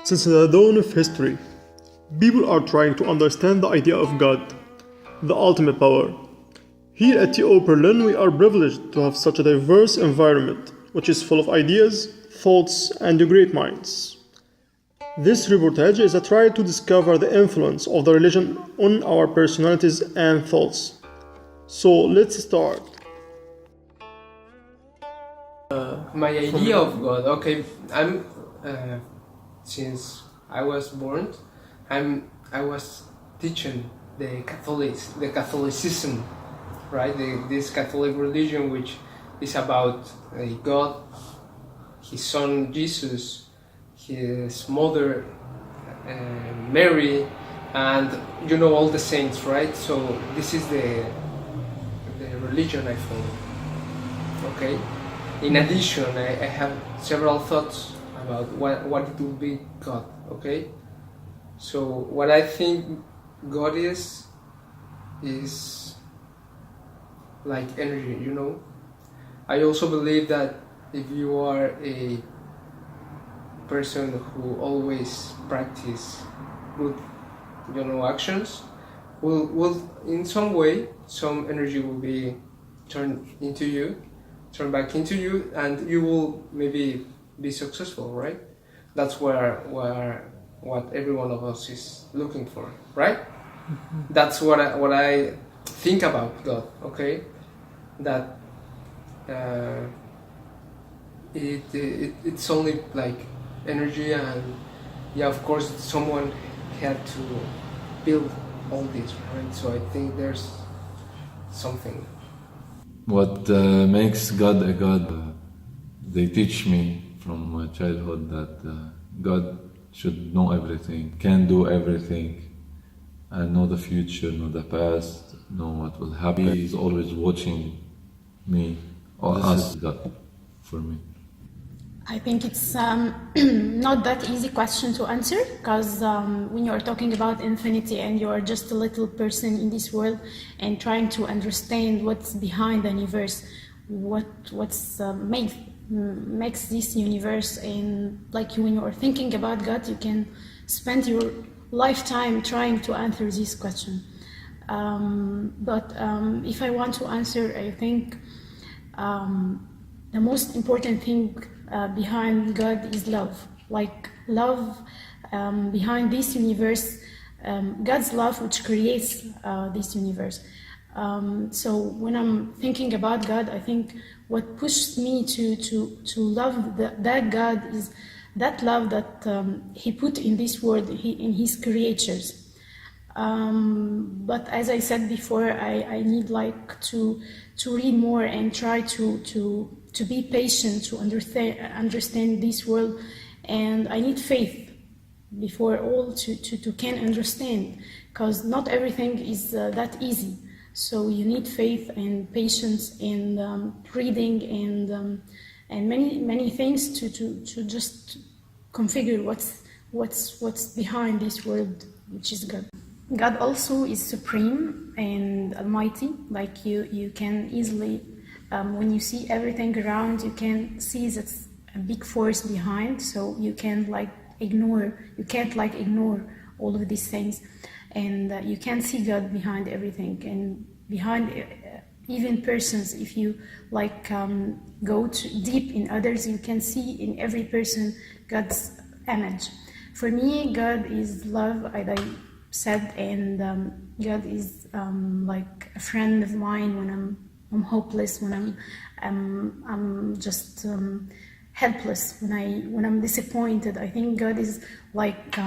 Since the dawn of history, people are trying to understand the idea of God, the ultimate power. Here at TO Berlin, we are privileged to have such a diverse environment, which is full of ideas, thoughts, and great minds. This reportage is a try to discover the influence of the religion on our personalities and thoughts. So let's start. My idea of God, okay, I'm since I was born, I was teaching the Catholicism, right? This Catholic religion, which is about God, His Son Jesus, His Mother Mary, and all the saints, right? So this is the religion I follow. Okay. In addition, I have several thoughts about what it will be God, okay? So what I think God is like energy, I also believe that if you are a person who always practice good, actions, will in some way, some energy will be turned turn back into you, and you will maybe be successful, right? That's what every one of us is looking for, right? Mm-hmm. That's what I think about God, okay? That it's only like energy, and of course someone had to build all this, right? So I think there's something. What makes God a God? They teach me from my childhood that God should know everything, can do everything, and know the future, know the past, know what will happen. He is always watching me or us, God, for me. I think it's not that easy question to answer, because when you're talking about infinity and you're just a little person in this world and trying to understand what's behind the universe, what's makes this universe, and like when you're thinking about God, you can spend your lifetime trying to answer this question. But if I want to answer, I think the most important thing behind God is love. Like love behind this universe, God's love which creates this universe. So when I'm thinking about God, I think what pushed me to love that God is that love that He put in this world, in His creatures. But as I said before, I need like to read more and try to be patient, to understand this world, and I need faith before all to can understand, because not everything is that easy. So you need faith and patience and reading and many things to just configure what's behind this world, which is God. God also is supreme and almighty. Like you can easily, when you see everything around, you can see that's a big force behind. So you can't ignore all of these things, and you can see God behind everything and behind even persons. If you go deep in others, you can see in every person God's image. For me, God is love, as I said, and God is like a friend of mine when I'm hopeless, when I'm just helpless, when I'm disappointed. I think God is like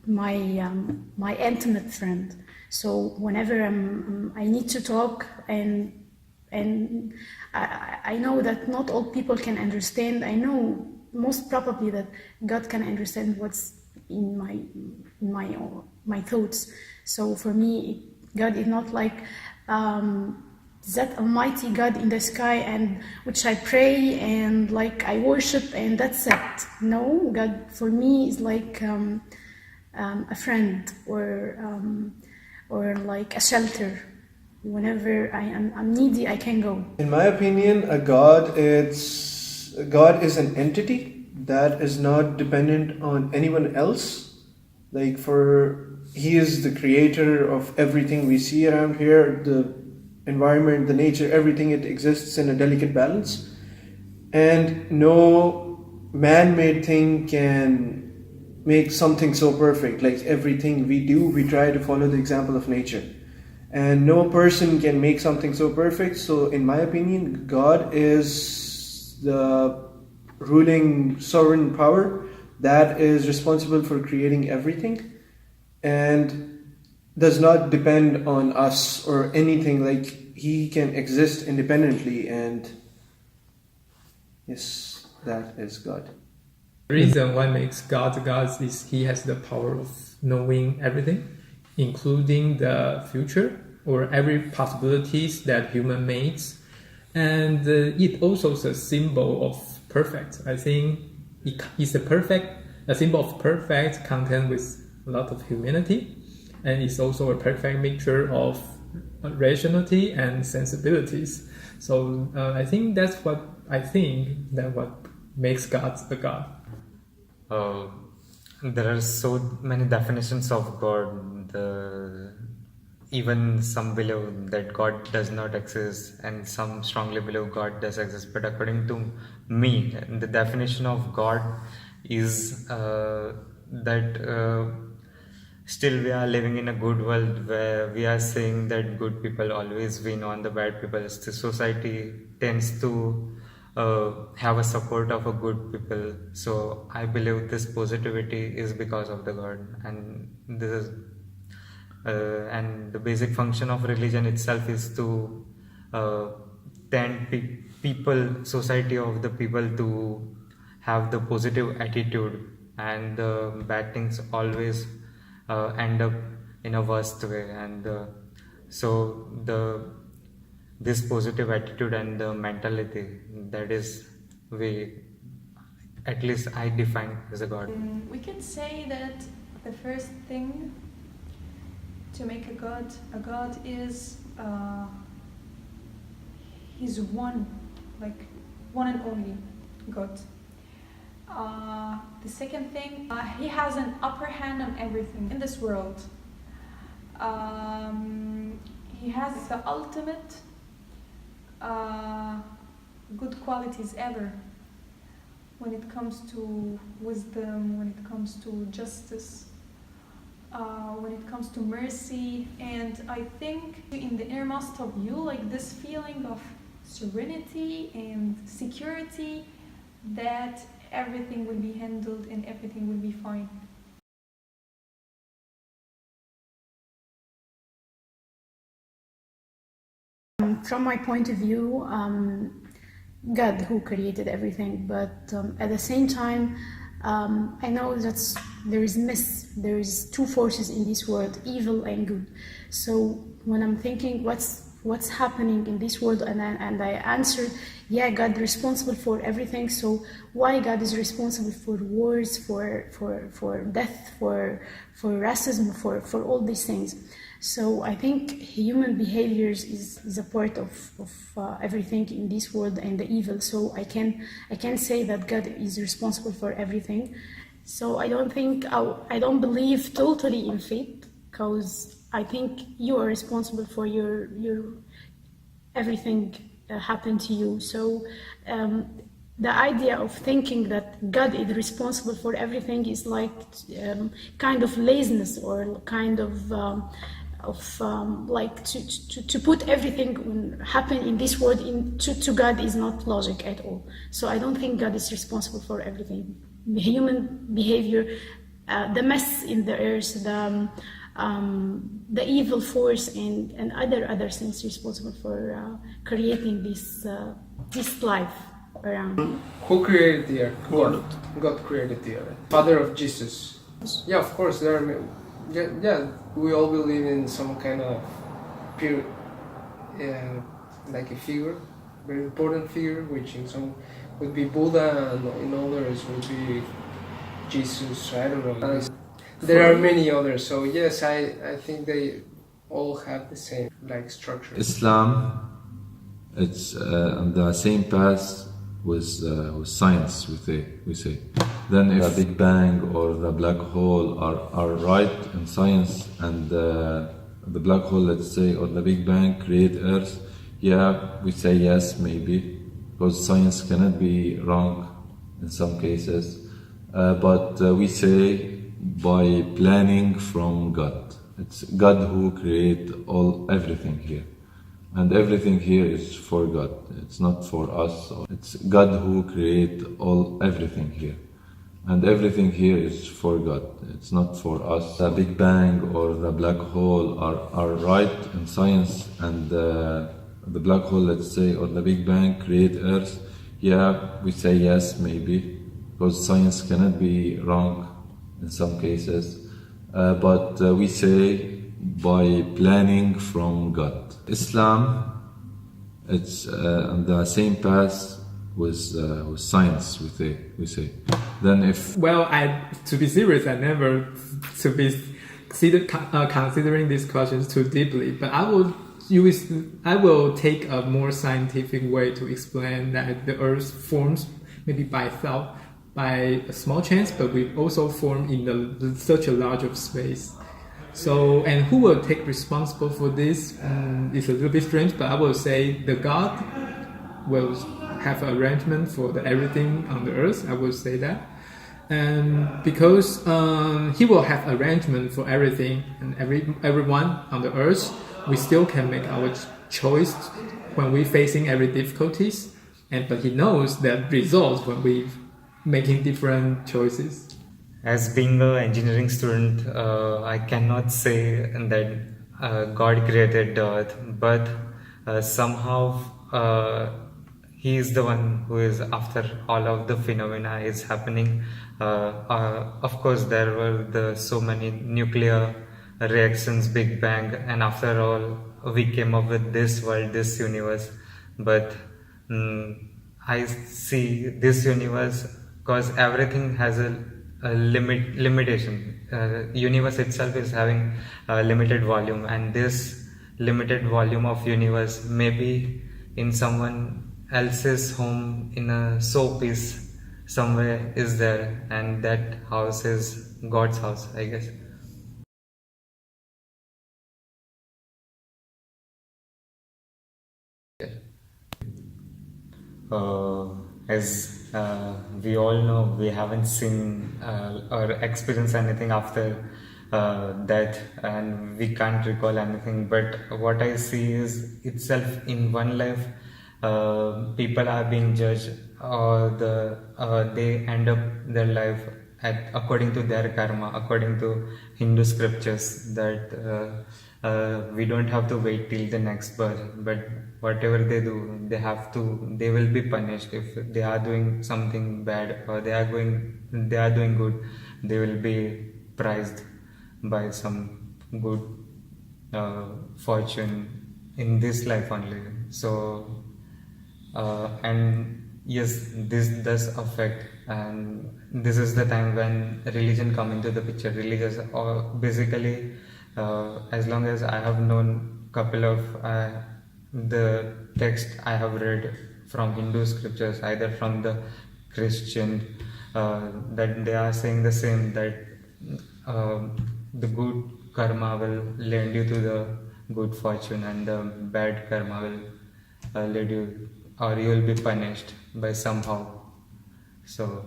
my intimate friend. So whenever I need to talk, and I know that not all people can understand. I know most probably that God can understand what's in my thoughts. So for me, God is not like that almighty God in the sky, and which I pray and I worship, and that's it. No, God for me is like a friend, or like a shelter. Whenever I'm needy, I can go. In my opinion, God is an entity that is not dependent on anyone else. Like He is the creator of everything we see around here, the environment, the nature, everything. It exists in a delicate balance. And no man-made thing can make something so perfect. Like everything we do, we try to follow the example of nature. And no person can make something so perfect. So in my opinion, God is the ruling sovereign power that is responsible for creating everything and does not depend on us or anything. Like He can exist independently, and yes, that is God. The reason why makes God God is He has the power of knowing everything, including the future or every possibilities that human makes, and it also is a symbol of perfect. I think it is a symbol of perfect content with a lot of humanity, and it's also a perfect mixture of rationality and sensibilities. So I think that's what makes God a God. There are so many definitions of God. Even some believe that God does not exist, and some strongly believe God does exist. But according to me, the definition of God is that still we are living in a good world where we are saying that good people always win on the bad people. The society tends to have a support of a good people. So I believe this positivity is because of the God, and this is and the basic function of religion itself is to tend people, society of the people to have the positive attitude, and the bad things always end up in a worst way. And so this positive attitude and the mentality, that is at least I define as a God. We can say that the first thing to make a god is he's one and only God. The second thing, he has an upper hand on everything in this world. He has the ultimate good qualities ever when it comes to wisdom, when it comes to justice, when it comes to mercy. And I think in the innermost of you, like this feeling of serenity and security, that everything will be handled and everything will be fine. From my point of view, God who created everything, but at the same time, I know that there is two forces in this world, evil and good. So when I'm thinking what's happening in this world, and I answered, yeah, God is responsible for everything. So why God is responsible for wars, for death, for racism, for all these things? So I think human behaviors is a part of everything in this world and the evil. So I can say that God is responsible for everything. So I don't believe totally in fate, because I think you are responsible for your everything happened to you. So the idea of thinking that God is responsible for everything is like kind of laziness, or kind of like to put everything happen in this world to God is not logic at all. So I don't think God is responsible for everything. Human behavior, the mess in the earth, the evil force, and other things responsible for creating this life around. Who created the earth? God created the earth. Father of Jesus. Yeah, of course there are. Yeah, we all believe in some kind of period, like a figure, very important figure, which in some would be Buddha, and in others would be Jesus. I don't know. There are many others. So yes, I think they all have the same structure. Islam, it's on the same path with science, we say. Then if the Big Bang or the black hole are right in science, and the black hole, let's say, or the Big Bang create Earth, yeah, we say yes, maybe, because science cannot be wrong in some cases. But we say by planning from God. It's God who create everything here. And everything here is for God. It's not for us. It's God who create everything here. And everything here is for God. It's not for us. The Big Bang or the black hole are right in science, and the black hole, let's say, or the Big Bang create Earth. Yeah, we say yes, maybe, because science cannot be wrong in some cases. But we say by planning from God. Islam, it's on the same path with science, we say. Then if to be serious, I never considering these questions too deeply. But I will take a more scientific way to explain that the Earth forms maybe by a small chance, but we also form in such a large of space. So, and who will take responsible for this? It's a little bit strange, but I will say the God will have an arrangement for everything on the earth. I will say that, and because He will have arrangement for everything and everyone on the earth, we still can make our choice when we're facing every difficulties. But He knows the results when we making different choices. As being an engineering student, I cannot say that God created the earth, but somehow He is the one who is after all of the phenomena is happening. Of course, there were so many nuclear reactions, Big Bang, and after all, we came up with this world, this universe. But I see this universe because everything has a limitation. Universe itself is having a limited volume, and this limited volume of universe may be in someone else's home in a showpiece somewhere is there, and that house is God's house, I guess. As we all know, we haven't seen or experienced anything after death, and we can't recall anything. But what I see is itself in one life, people are being judged, or they end up their life according to their karma, according to Hindu scriptures, that we don't have to wait till the next birth, but whatever they do, they will be punished. If they are doing something bad or they are doing good, they will be prized by some good fortune in this life only. So and yes, this does affect, and this is the time when religion come into the picture. Religious, or basically, as long as I have known couple of the text I have read from Hindu scriptures, either from the Christian, that they are saying the same, that the good karma will lead you to the good fortune, and the bad karma will lead you, or you will be punished by somehow. So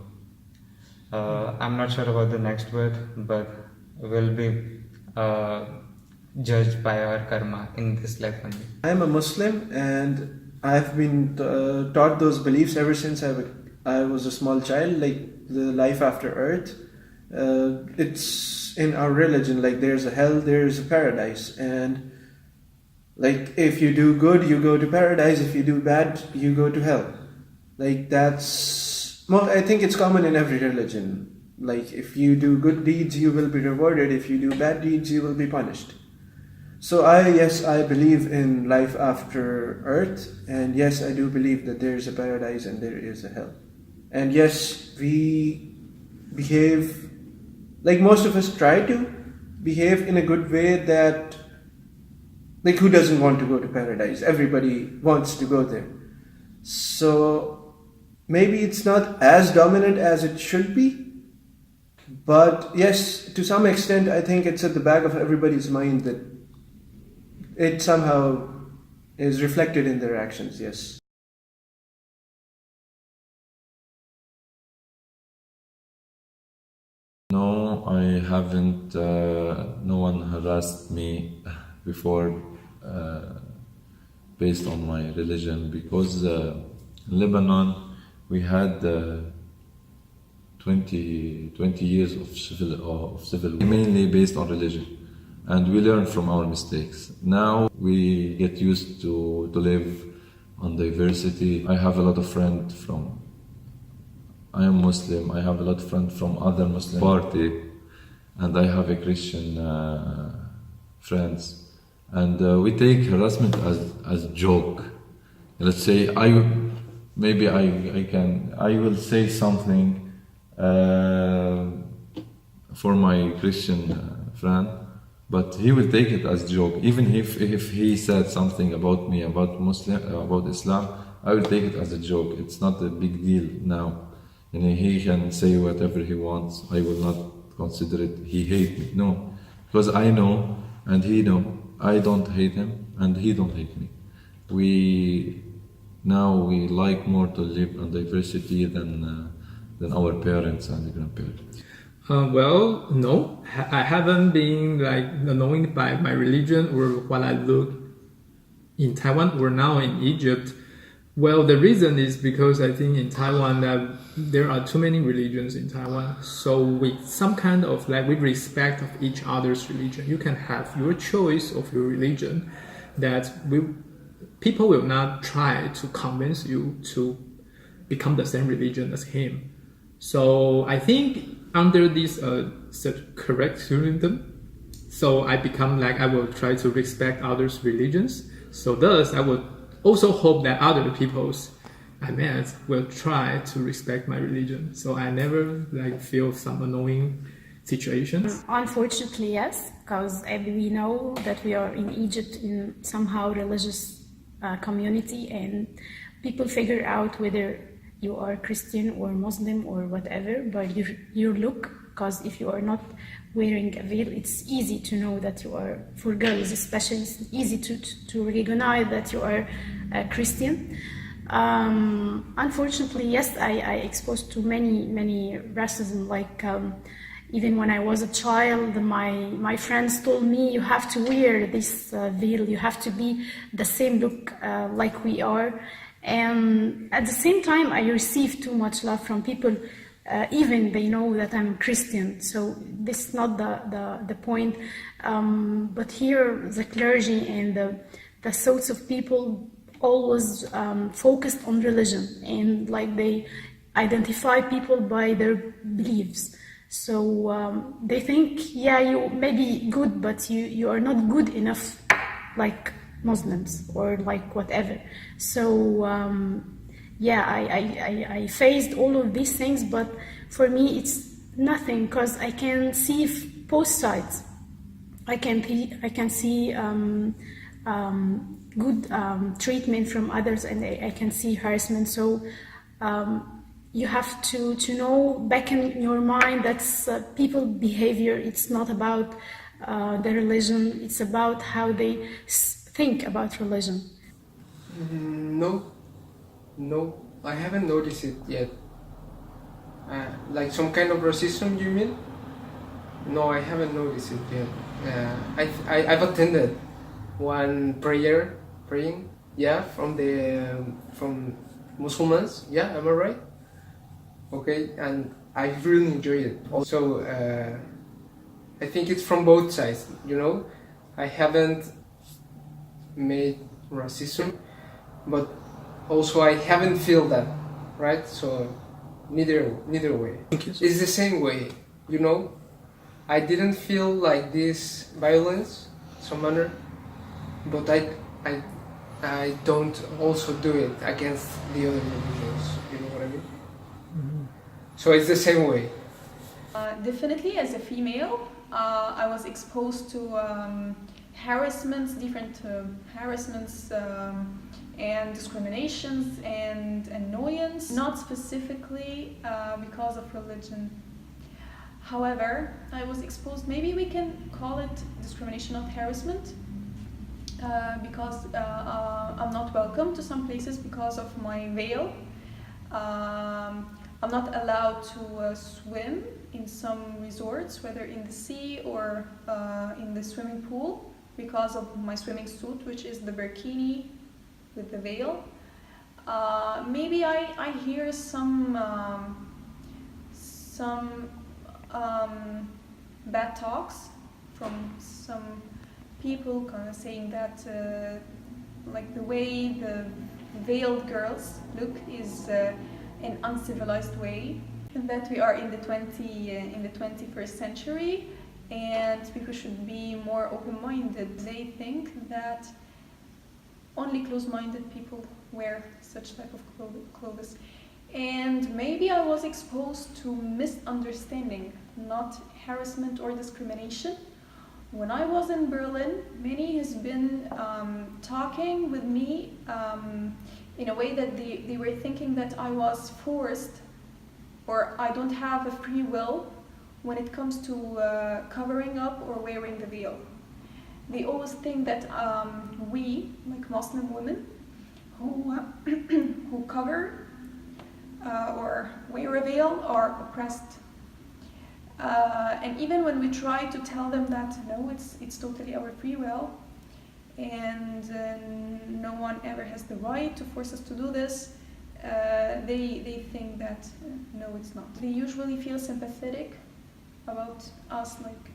I'm not sure about the next birth, but will be judged by our karma in this life only. I am a Muslim, and I've been taught those beliefs ever since I was a small child, like the life after earth. It's in our religion, like there's a hell, there's a paradise, and like if you do good, you go to paradise. If you do bad, you go to hell. Like I think it's common in every religion. Like if you do good deeds, you will be rewarded. If you do bad deeds, you will be punished. So I believe in life after earth, and yes, I do believe that there is a paradise and there is a hell. And yes, we behave, like most of us try to behave in a good way, that, like, who doesn't want to go to paradise? Everybody wants to go there. So maybe it's not as dominant as it should be. But yes, to some extent, I think it's at the back of everybody's mind that it somehow is reflected in their actions, yes. No, I haven't. No one harassed me before based on my religion, because in Lebanon we had 20 years of civil war, mainly based on religion, and we learn from our mistakes. Now we get used to live on diversity. I have a lot of friends from. I am Muslim. I have a lot of friends from other Muslim party, and I have a Christian friends, and we take harassment as joke. Let's say I will say something for my Christian friend, but he will take it as joke. Even if he said something about me, about Islam, I will take it as a joke. It's not a big deal now. And he can say whatever he wants. I will not consider it he hate me. No, because I know and he know. I don't hate him and he don't hate me. We like more to live on diversity than our parents and grandparents. Well, no, I haven't been annoyed by my religion or what I look in Taiwan or now in Egypt. Well, the reason is because I think in Taiwan that there are too many religions in Taiwan. So with some kind of with respect of each other's religion, you can have your choice of your religion. People will not try to convince you to become the same religion as him. So I think under this curriculum, so I become I will try to respect others' religions. So thus I would also hope that other peoples I met will try to respect my religion. So I never feel some annoying situations. Unfortunately, yes, because we know that we are in Egypt in somehow religious community, and people figure out whether you are Christian or Muslim or whatever by your look. Because if you are not wearing a veil, it's easy to know that you are, for girls especially, it's easy to recognize that you are a Christian. Unfortunately, yes, I exposed to many racism. Even when I was a child, my friends told me, you have to wear this veil, you have to be the same look like we are. And at the same time, I received too much love from people. Even they know that I'm Christian, so this is not the point. But here, the clergy and the thoughts of people always focused on religion, and they identify people by their beliefs. So they think, yeah, you may be good, but you are not good enough, like Muslims or whatever. So. I faced all of these things, but for me it's nothing, because I can see both sides. I can see good treatment from others, and I can see harassment. So you have to know back in your mind that's people behavior. It's not about the religion. It's about how they think about religion. No, I haven't noticed it yet. Some kind of racism, you mean? No, I haven't noticed it yet. I've attended one praying, from Muslims. Yeah, am I right? Okay, and I really enjoyed it. Also, I think it's from both sides. I haven't made racism, but also I haven't feel that, right? So neither way. It's the same way, I didn't feel this violence, some manner, but I don't also do it against the other religions. You know what I mean? Mm-hmm. So it's the same way. Definitely, as a female, I was exposed to harassments, different harassments and discriminations and annoyance, not specifically because of religion. However, I was exposed, maybe we can call it discrimination, not harassment, because I'm not welcome to some places because of my veil. I'm not allowed to swim in some resorts, whether in the sea or in the swimming pool, because of my swimming suit, which is the burkini with the veil. Maybe I hear some bad talks from some people kind of saying that like the way the veiled girls look is an uncivilized way, and that we are in the 21st century and people should be more open-minded. They think that only close-minded people wear such type of clothes. And maybe I was exposed to misunderstanding, not harassment or discrimination. When I was in Berlin, many has been talking with me in a way that they were thinking that I was forced or I don't have a free will when it comes to covering up or wearing the veil. They always think that we, like Muslim women, who cover or wear a veil are oppressed. And even when we try to tell them that no, it's totally our free will, and no one ever has the right to force us to do this, they think that no, it's not. They usually feel sympathetic about us, like,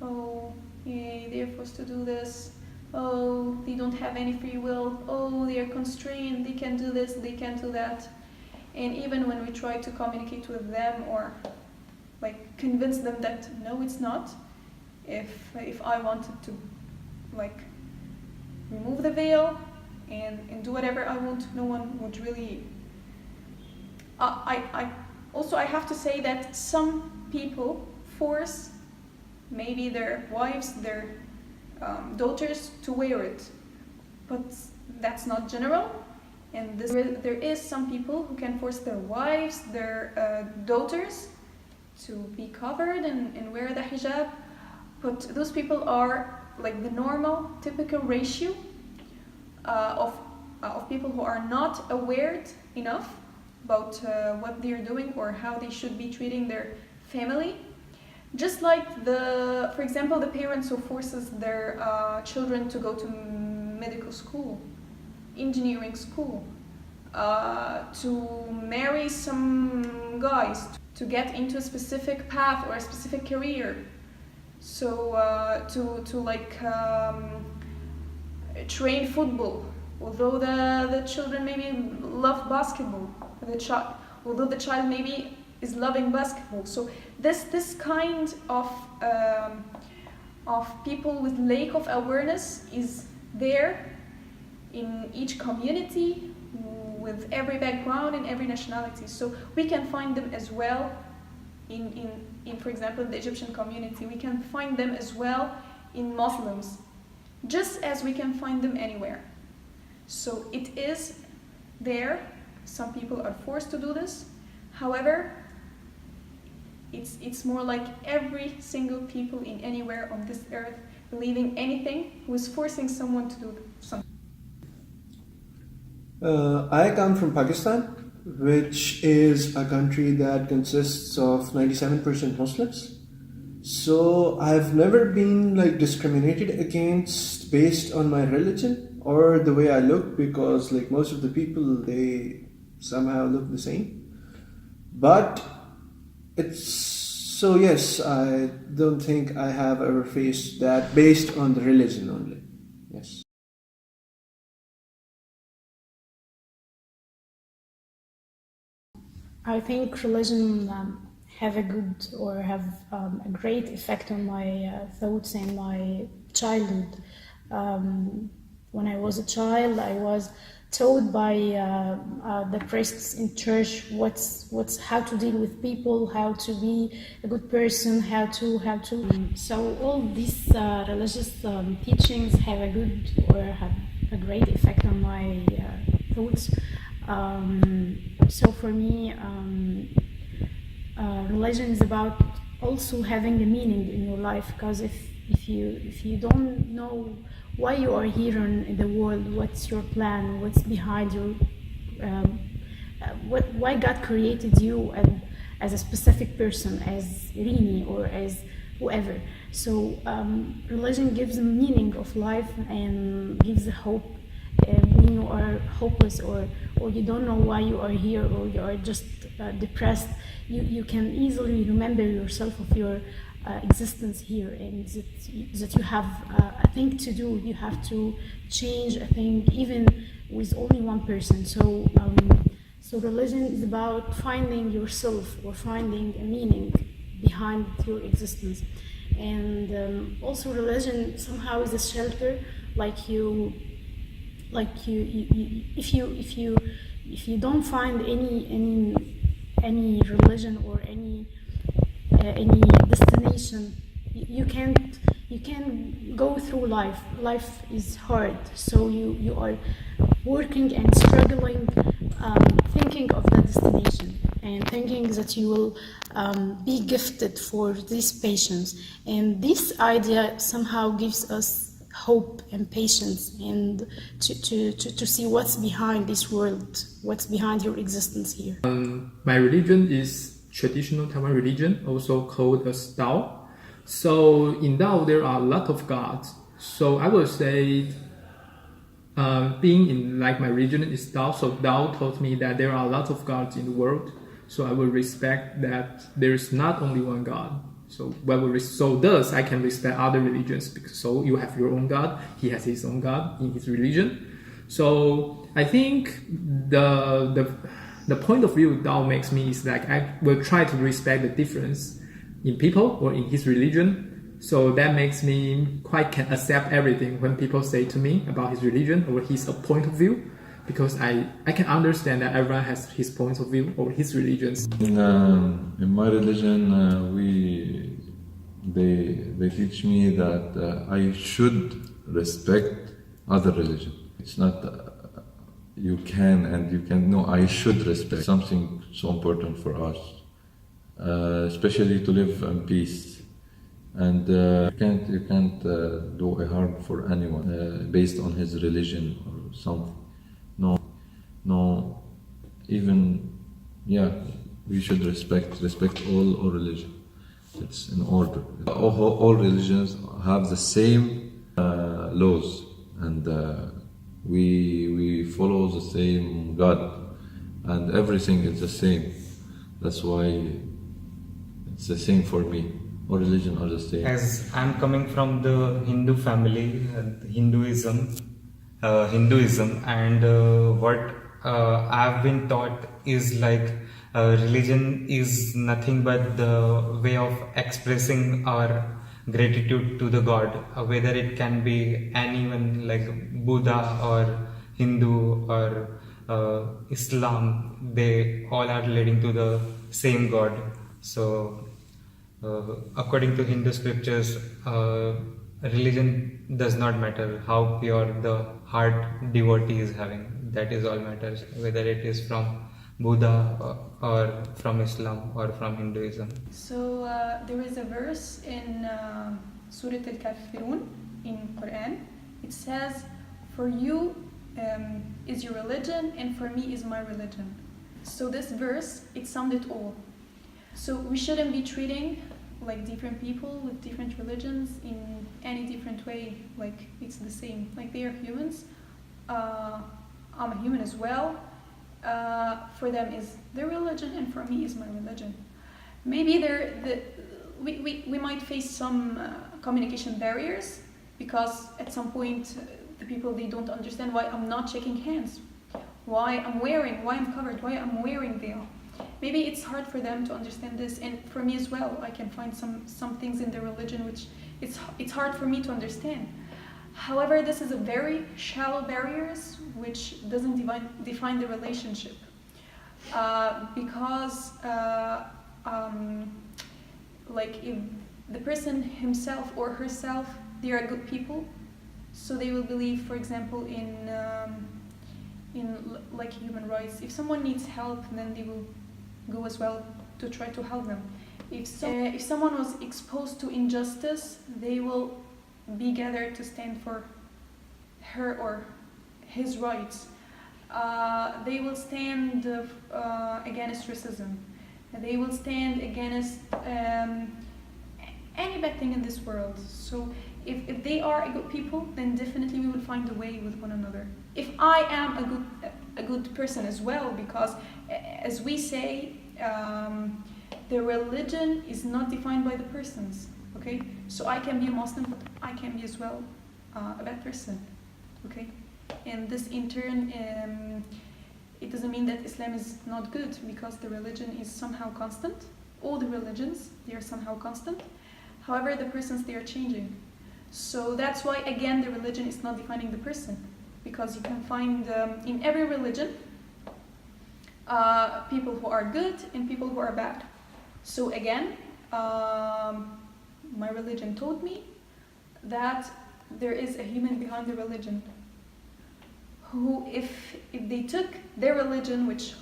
oh, yeah, they're forced to do this, oh, they don't have any free will, oh, they are constrained, they can do this, they can't do that. And even when we try to communicate with them or like convince them that no, it's not, if I wanted to like remove the veil and do whatever I want, no one would really. I have to say that some people force maybe their wives, their daughters to wear it, but that's not general. And there is some people who can force their wives, their daughters to be covered and wear the hijab, but those people are like the normal, typical ratio of people who are not aware enough about what they're doing or how they should be treating their family. Just like for example, the parents who forces their children to go to medical school, engineering school, to marry some guys, to get into a specific path or a specific career. So to like train football, although the children maybe love basketball, although the child maybe is loving basketball. So this kind of people with lack of awareness is there in each community, with every background and every nationality. So we can find them as well in for example, the Egyptian community. We can find them as well in Muslims, just as we can find them anywhere. So it is there. Some people are forced to do this. However, it's more like every single people in anywhere on this earth believing anything who is forcing someone to do something. I come from Pakistan, which is a country that consists of 97% Muslims. So I've never been like discriminated against based on my religion or the way I look, because like most of the people, they somehow look the same. But yes, I don't think I have ever faced that based on the religion only. Yes. I think religion have a good or have a great effect on my thoughts and my childhood. When I was a child, I was taught by the priests in church what's how to deal with people, how to be a good person, how to. So all these religious teachings have a good or have a great effect on my thoughts. So for me, religion is about also having a meaning in your life, because if you don't know why you are here in the world, what's your plan, what's behind you, why God created you as a specific person, as Rini or as whoever. So religion gives a meaning of life and gives a hope. When you are hopeless or you don't know why you are here, or you are just depressed, you can easily remember yourself of your existence here, and that you have a thing to do. You have to change a thing, even with only one person. So religion is about finding yourself or finding a meaning behind your existence. And also religion somehow is a shelter, if you don't find any religion or any destination, you can't go through life. Life is hard, so you are working and struggling, thinking of the destination and thinking that you will be gifted for this patience. And this idea somehow gives us hope and patience, and to see what's behind this world, what's behind your existence here. My religion is traditional Taiwan religion, also called as Tao. So in Tao there are a lot of gods. So I would say being in like my religion is Tao. So Tao taught me that there are a lot of gods in the world. So I will respect that there is not only one God. So thus I can respect other religions, because so you have your own God, he has his own God in his religion. So I think the point of view Tao makes me is like I will try to respect the difference in people or in his religion. So that makes me quite can accept everything when people say to me about his religion or his point of view, because I can understand that everyone has his points of view or his religions. In my religion, they teach me that I should respect other religion. It's not you can and you can. No, I should respect something so important for us, especially to live in peace. And you can't do a harm for anyone based on his religion or something. No, even, we should respect all religion. It's in order. All religions have the same laws, and we follow the same God, and everything is the same. That's why it's the same for me. All religions are the same. As I'm coming from the Hindu family, Hinduism, and what I've been taught is like religion is nothing but the way of expressing our gratitude to the God, whether it can be anyone like Buddha or Hindu or Islam. They all are leading to the same God. So according to Hindu scriptures, religion does not matter how pure the heart devotee is having. That is all matters, whether it is from Buddha or from Islam or from Hinduism. So there is a verse in Surah Al-Kafirun in Quran. It says, "For you is your religion, and for me is my religion." So this verse, it summed it all. So we shouldn't be treating like different people with different religions in any different way, like it's the same, like they are humans. I'm a human as well. For them is their religion, and for me is my religion. Maybe we might face some communication barriers, because at some point the people, they don't understand why I'm not shaking hands, why I'm covered, why I'm wearing veil. Maybe it's hard for them to understand this, and for me as well. I can find some things in their religion which it's hard for me to understand. However, this is a very shallow barriers which doesn't define the relationship. Because like if the person himself or herself, they are good people, so they will believe, for example, in like human rights. If someone needs help, then they will go as well to try to help them. If someone was exposed to injustice, they will be gathered to stand for her or his rights. They will stand against racism. They will stand against any bad thing in this world. So if they are a good people, then definitely we will find a way with one another. If I am a good person as well, because as we say, the religion is not defined by the persons. Okay, so I can be a Muslim, but I can be as well a bad person. Okay, and this in turn, it doesn't mean that Islam is not good, because the religion is somehow constant. All the religions, they are somehow constant. However, the persons, they are changing. So that's why, again, the religion is not defining the person, because you can find in every religion people who are good and people who are bad. So again, my religion taught me that there is a human behind the religion who, if they took their religion, which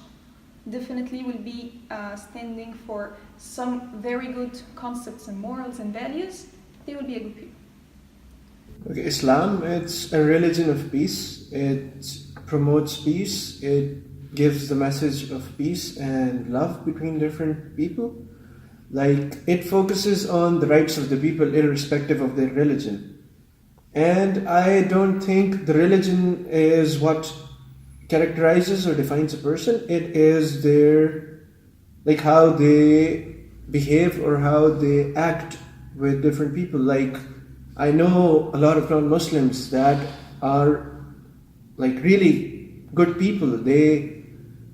definitely will be standing for some very good concepts and morals and values, they will be a good people. Okay, Islam, it's a religion of peace. It promotes peace. It gives the message of peace and love between different people. Like, it focuses on the rights of the people irrespective of their religion. And I don't think the religion is what characterizes or defines a person. It is their, like, how they behave or how they act with different people. Like, I know a lot of non-Muslims that are like really good people. They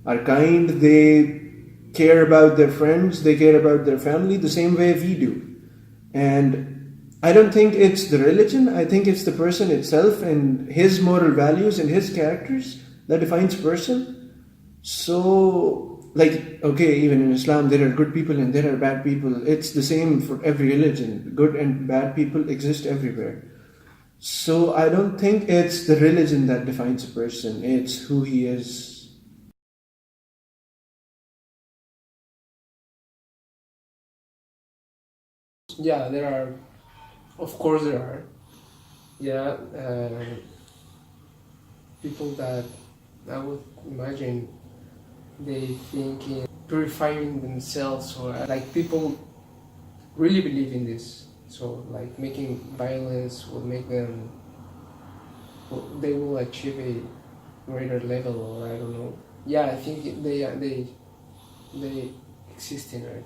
are kind, they care about their friends, they care about their family the same way we do. And I don't think it's the religion, I think it's the person itself and his moral values and his characters that defines a person. So, like, okay, even in Islam there are good people and there are bad people. It's the same for every religion. Good and bad people exist everywhere. So I don't think it's the religion that defines a person, it's who he is. Yeah, there are. Of course, there are. Yeah, people that I would imagine they think in purifying themselves, or like people really believe in this. So like making violence will make them. They will achieve a greater level, or I don't know. Yeah, I think they exist in it.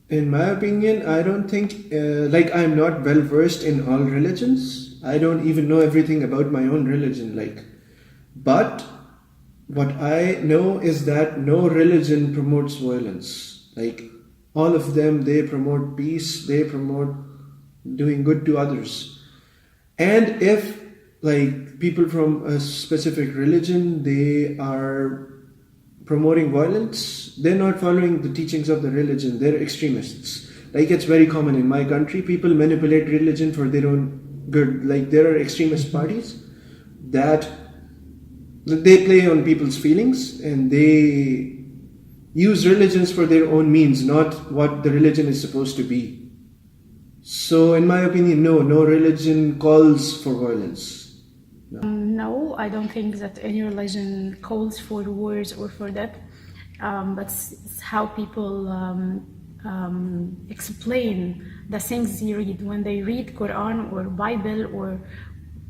In my opinion, I don't think, like, I'm not well versed in all religions. I don't even know everything about my own religion, like, but what I know is that no religion promotes violence. Like, all of them, they promote peace, they promote doing good to others. And if, like, people from a specific religion, they are promoting violence, they're not following the teachings of the religion, they're extremists. Like, it's very common in my country, people manipulate religion for their own good. Like, there are extremist parties that they play on people's feelings and they use religions for their own means, not what the religion is supposed to be. So in my opinion, no religion calls for violence. No, I don't think that any religion calls for wars or for that, but it's how people explain the things they read. When they read Quran or Bible or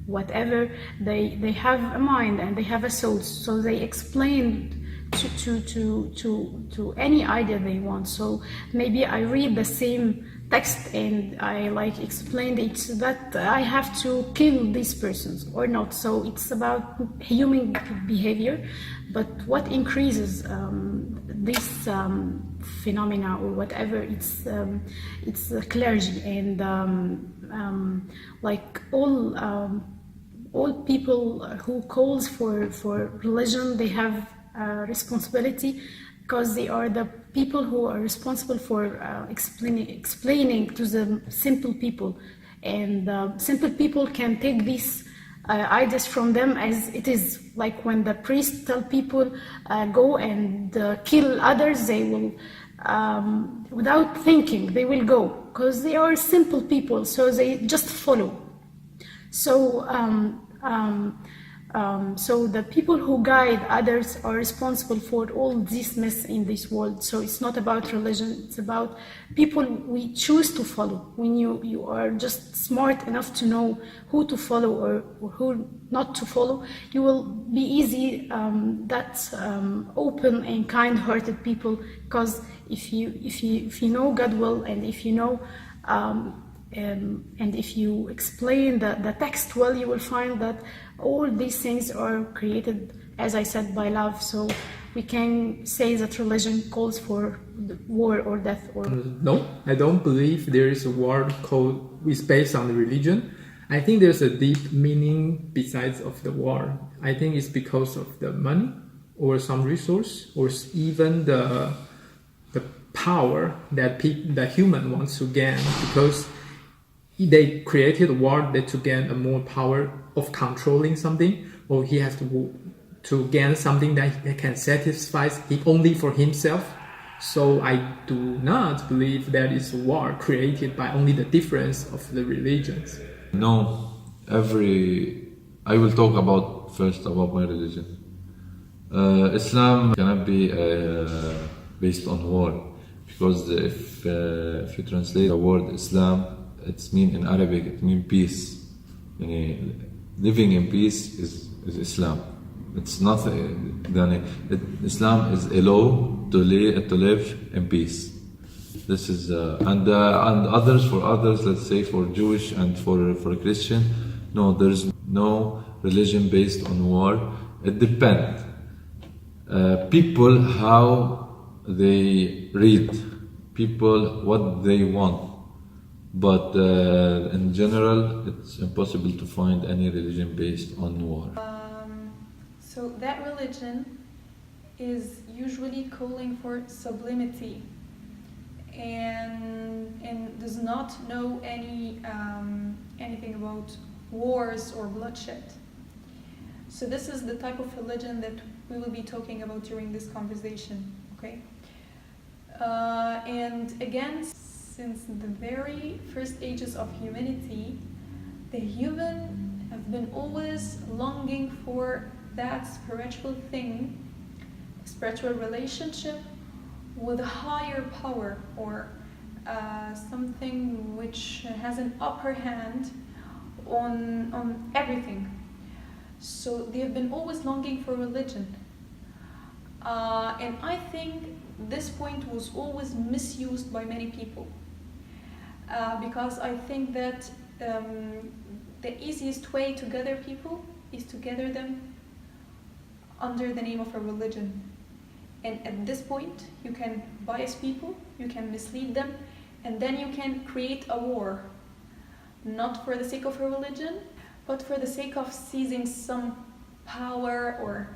whatever, they have a mind and they have a soul, so they explain to any idea they want. So maybe I read the same text and I like explained it that I have to kill these persons or not. So it's about human behavior, but what increases this phenomena or whatever, it's the clergy, and like all people who calls for religion, they have responsibility, because they are the people who are responsible for explaining to the simple people, and simple people can take these ideas from them as it is. Like when the priests tell people go and kill others, they will without thinking they will go, because they are simple people, so they just follow. So so the people who guide others are responsible for all this mess in this world. So it's not about religion, it's about people we choose to follow. When you are just smart enough to know who to follow or who not to follow, you will be easy open and kind-hearted people, because if you know God will, and if you know and if you explain the text well, you will find that all these things are created, as I said, by love. So we can say that religion calls for war or death or... No, I don't believe there is a word called is based on the religion. I think there's a deep meaning besides of the war. I think it's because of the money or some resource, or even the power that the human wants to gain, because they created a war that to gain a more power of controlling something, or he has to gain something that can satisfy him only for himself. So I do not believe that is a war created by only the difference of the religions. No, I will talk first about my religion. Islam cannot be based on war, because if you translate the word Islam, it's mean in Arabic, it means peace. Living in peace is Islam. It's nothing. Islam is a law to live in peace. This is and others, for others, let's say for Jewish and for Christian, no, there's no religion based on war. It depends. People how they read, people what they want. But in general, it's impossible to find any religion based on war. So that religion is usually calling for sublimity and does not know anything about wars or bloodshed. So this is the type of religion that we will be talking about during this conversation, okay? And again, since the very first ages of humanity, the human have been always longing for that spiritual thing, spiritual relationship with a higher power, or something which has an upper hand on everything. So they have been always longing for religion. And I think this point was always misused by many people. Because I think that the easiest way to gather people is to gather them under the name of a religion. And at this point, you can bias people, you can mislead them, and then you can create a war. Not for the sake of a religion, but for the sake of seizing some power or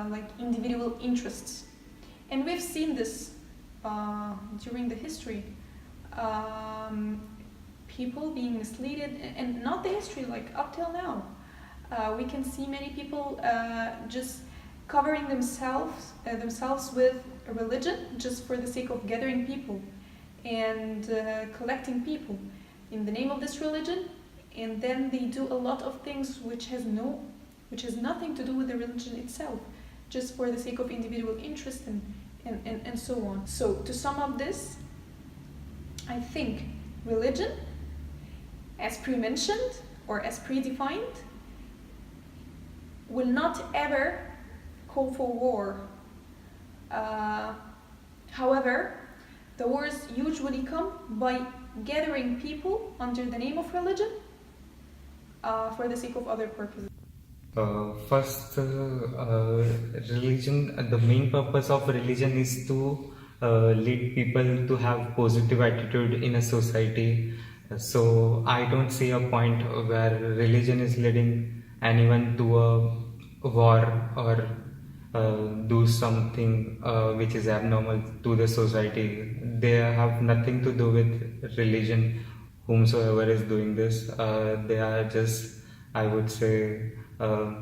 like individual interests. And we've seen this during the history. People being misled, and not the history, like up till now. We can see many people just covering themselves with a religion just for the sake of gathering people and collecting people in the name of this religion, and then they do a lot of things which has nothing to do with the religion itself, just for the sake of individual interest and so on. So to sum up this, I think religion, as pre-mentioned or as predefined, will not ever call for war. However, the wars usually come by gathering people under the name of religion for the sake of other purposes. First, religion, the main purpose of religion is to lead people to have positive attitude in a society. So I don't see a point where religion is leading anyone to a war or do something which is abnormal to the society. They have nothing to do with religion. Whomsoever is doing this, they are just, I would say, uh,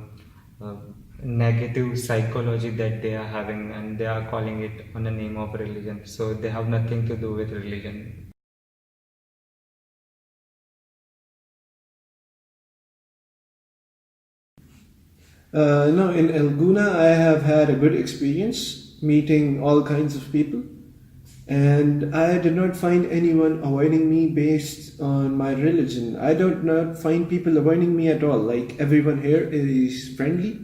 negative psychology that they are having, and they are calling it on the name of religion. So they have nothing to do with religion. No, in Elguna, I have had a good experience meeting all kinds of people, and I did not find anyone avoiding me based on my religion. I do not find people avoiding me at all. Like, everyone here is friendly.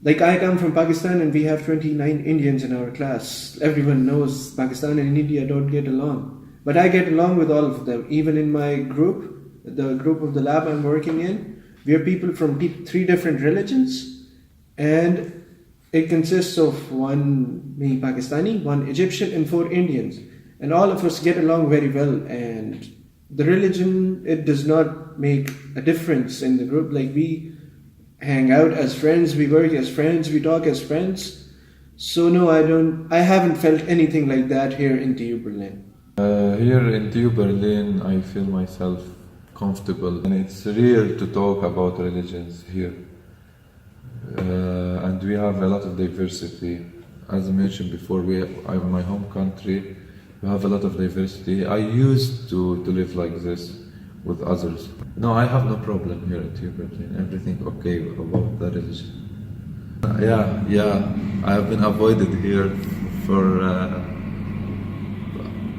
Like, I come from Pakistan and we have 29 Indians in our class. Everyone knows Pakistan and India don't get along. But I get along with all of them. Even in my group, the group of the lab I'm working in, we are people from three different religions. And it consists of one being Pakistani, one Egyptian, and 4 Indians. And all of us get along very well. And the religion, it does not make a difference in the group. Like, we hang out as friends, we work as friends, we talk as friends. So no, I haven't felt anything like that here in TU Berlin. Here in TU Berlin, I feel myself comfortable, and it's rare to talk about religions here. And we have a lot of diversity. As I mentioned before, in my home country, we have a lot of diversity. I used to live like this with others. No, I have no problem here at TU Berlin. Everything okay about the religion. Yeah, I have been avoided here for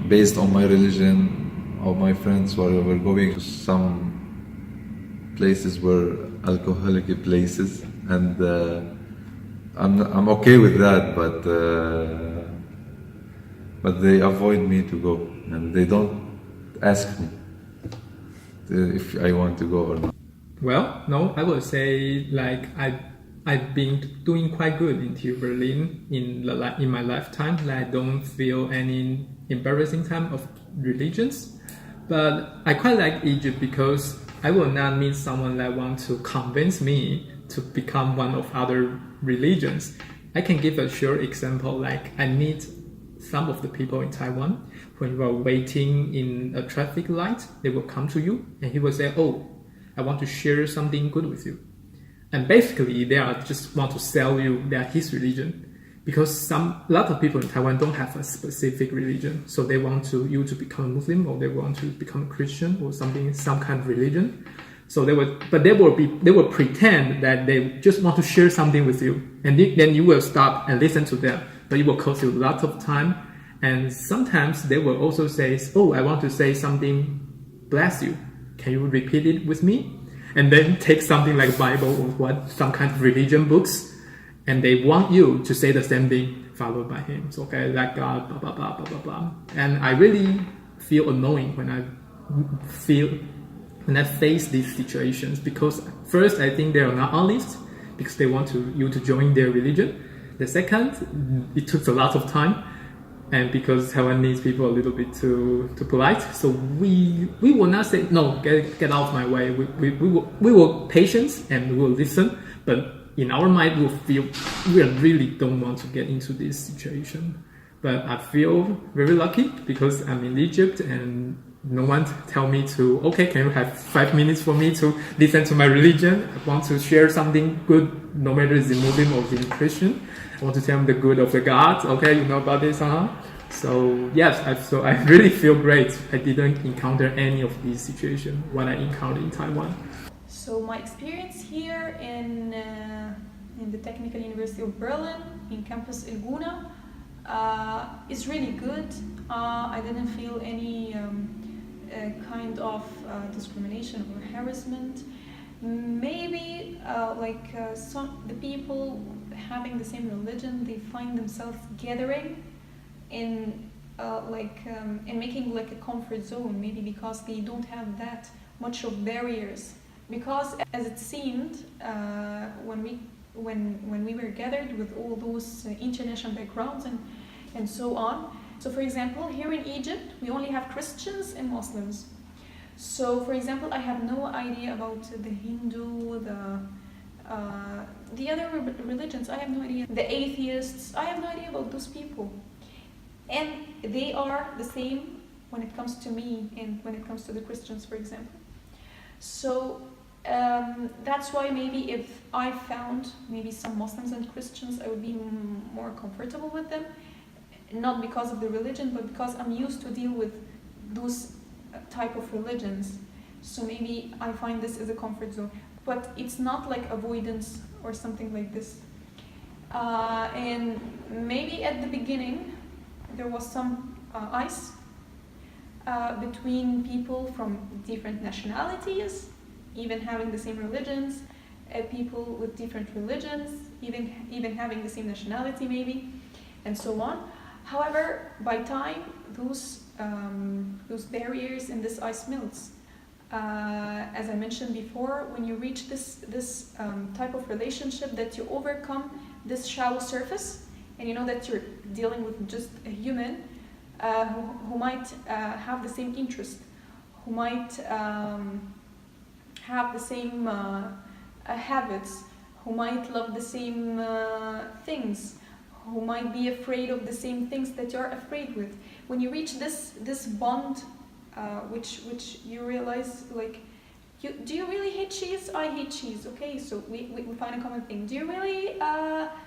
based on my religion. All my friends were going to some places were alcoholic places, and I'm okay with that, but they avoid me to go, and they don't ask me if I want to go or not. Well, no, I would say like I've been doing quite good in TU Berlin in my lifetime. Like, I don't feel any embarrassing time of religions, but I quite like Egypt because I will not meet someone that want to convince me to become one of other religions. I can give a short example. Like, I meet some of the people in Taiwan. When you are waiting in a traffic light, they will come to you and he will say, "Oh, I want to share something good with you." And basically, they are just want to sell you that his religion, because a lot of people in Taiwan don't have a specific religion, so they want you to become a Muslim, or they want to become a Christian or some kind of religion. So they will pretend that they just want to share something with you, and then you will stop and listen to them, but it will cost you lots of time. And sometimes they will also say, "Oh, I want to say something, bless you. Can you repeat it with me?" And then take something like Bible or some kind of religion books, and they want you to say the same thing followed by hymns. Okay, like God, blah blah blah blah blah blah. And I really feel annoying when I face these situations, because first, I think they are not honest because they want you to join their religion. The second, it took a lot of time, and because Taiwanese people are a little bit too polite, so we will not say no, get out of my way. We will patience and we will listen, but in our mind we will feel we really don't want to get into this situation. But I feel very lucky because I'm in Egypt and no one tell me to, okay, can you have 5 minutes for me to listen to my religion? I want to share something good, no matter is it Muslim or is it Christian. I want to tell them the good of the God. Okay, you know about this, huh? So yes, I really feel great. I didn't encounter any of these situations when I encountered in Taiwan. So my experience here in the Technical University of Berlin, in campus Elguna, is really good. I didn't feel any kind of discrimination or harassment. Maybe some the people having the same religion, they find themselves gathering in making like a comfort zone, maybe because they don't have that much of barriers. Because as it seemed, when we were gathered with all those international backgrounds and so on, So for example, here in Egypt, we only have Christians and Muslims. So for example, I have no idea about the Hindu, the other religions. I have no idea. The atheists, I have no idea about those people. And they are the same when it comes to me and when it comes to the Christians, for example. So that's why maybe if I found maybe some Muslims and Christians, I would be more comfortable with them. Not because of the religion, but because I'm used to deal with those type of religions. So maybe I find this as a comfort zone. But it's not like avoidance or something like this. And maybe at the beginning, there was some ice between people from different nationalities, even having the same religions, people with different religions, even having the same nationality maybe, and so on. However, by time, those barriers and this ice melts. As I mentioned before, when you reach this type of relationship, that you overcome this shallow surface, and you know that you're dealing with just a human who might have the same interest, who might have the same habits, who might love the same things, who might be afraid of the same things that you're afraid with. When you reach this bond, which you realize, like, do you really hate cheese? I hate cheese. Okay, so we find a common thing. Do you really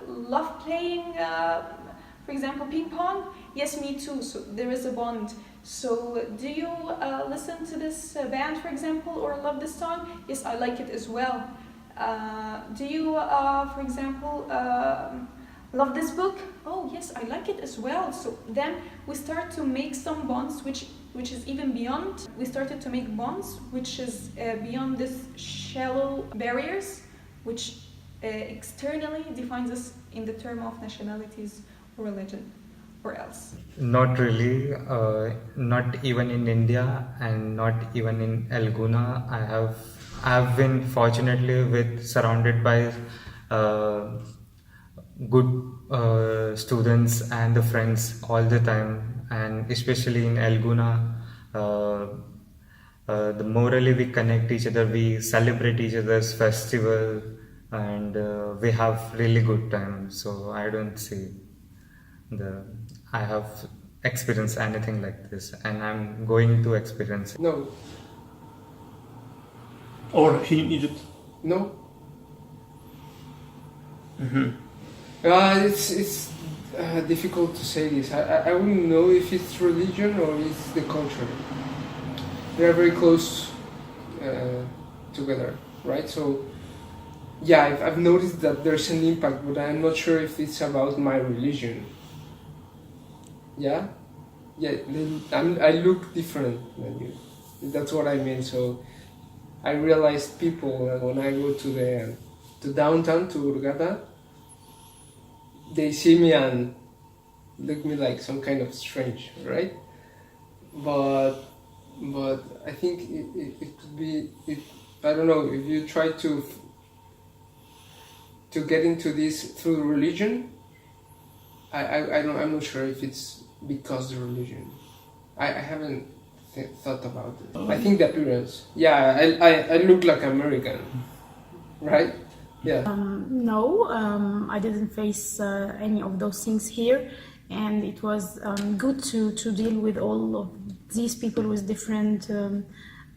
love playing, for example, ping pong? Yes, me too. So there is a bond. So do you listen to this band, for example, or love this song? Yes, I like it as well. Do you, for example, love this book? Oh yes, I like it as well. So then we start to make some bonds which is even beyond. We started to make bonds which is beyond this shallow barriers, which externally defines us in the term of nationalities or religion or else. Not really, not even in India and not even in Elguna. I have been fortunately surrounded by good students and the friends all the time, and especially in Elguna, the morally we connect each other, we celebrate each other's festival, and we have really good time. So I don't see I have experienced anything like this, and I'm going to experience it. No. Or here in Egypt? No. Mm-hmm. It's difficult to say this. I wouldn't know if it's religion or it's the culture. They are very close together, right? So, yeah, I've noticed that there's an impact, but I'm not sure if it's about my religion. Yeah? Yeah, I look different than you. That's what I mean. So, I realized people when I go to downtown, to Hurghada, they see me and look me like some kind of strange, right? But I think it could be, I don't know, if you try to get into this through religion, I'm not sure if it's because the religion. I haven't thought about it. I think the appearance. Yeah, I look like American, right? Yeah. No, I didn't face any of those things here, and it was good to deal with all of these people with different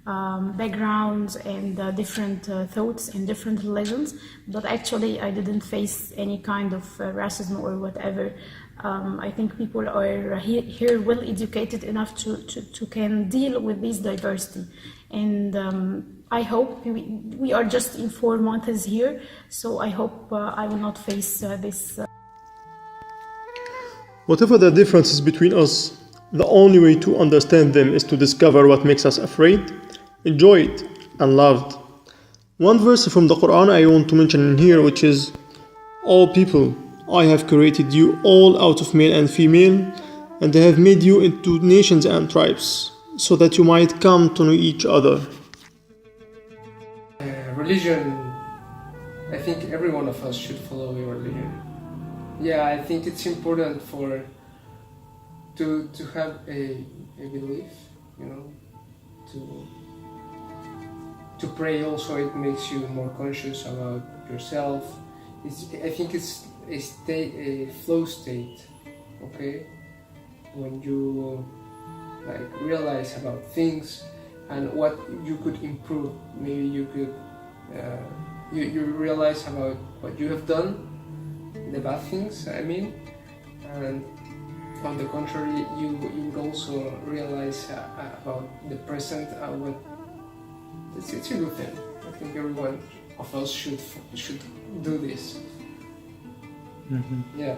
backgrounds and different thoughts and different religions. But actually, I didn't face any kind of racism or whatever. I think people are here well educated enough to can deal with this diversity, and I hope we are just in 4 months here, so I hope I will not face this. Whatever the differences between us, the only way to understand them is to discover what makes us afraid, enjoy it, and loved. One verse from the Quran I want to mention in here, which is, "All people, I have created you all out of male and female, and I have made you into nations and tribes, so that you might come to know each other." Religion, I think every one of us should follow a religion. Yeah, I think it's important for to have a belief, you know, to pray also, it makes you more conscious about yourself. I think it's a flow state, okay, when you like realize about things and what you could improve. Maybe you could you realize about what you have done, the bad things, I mean, and on the contrary, you would also realize about the present. What it's a good thing. I think everyone of us should do this. Yeah.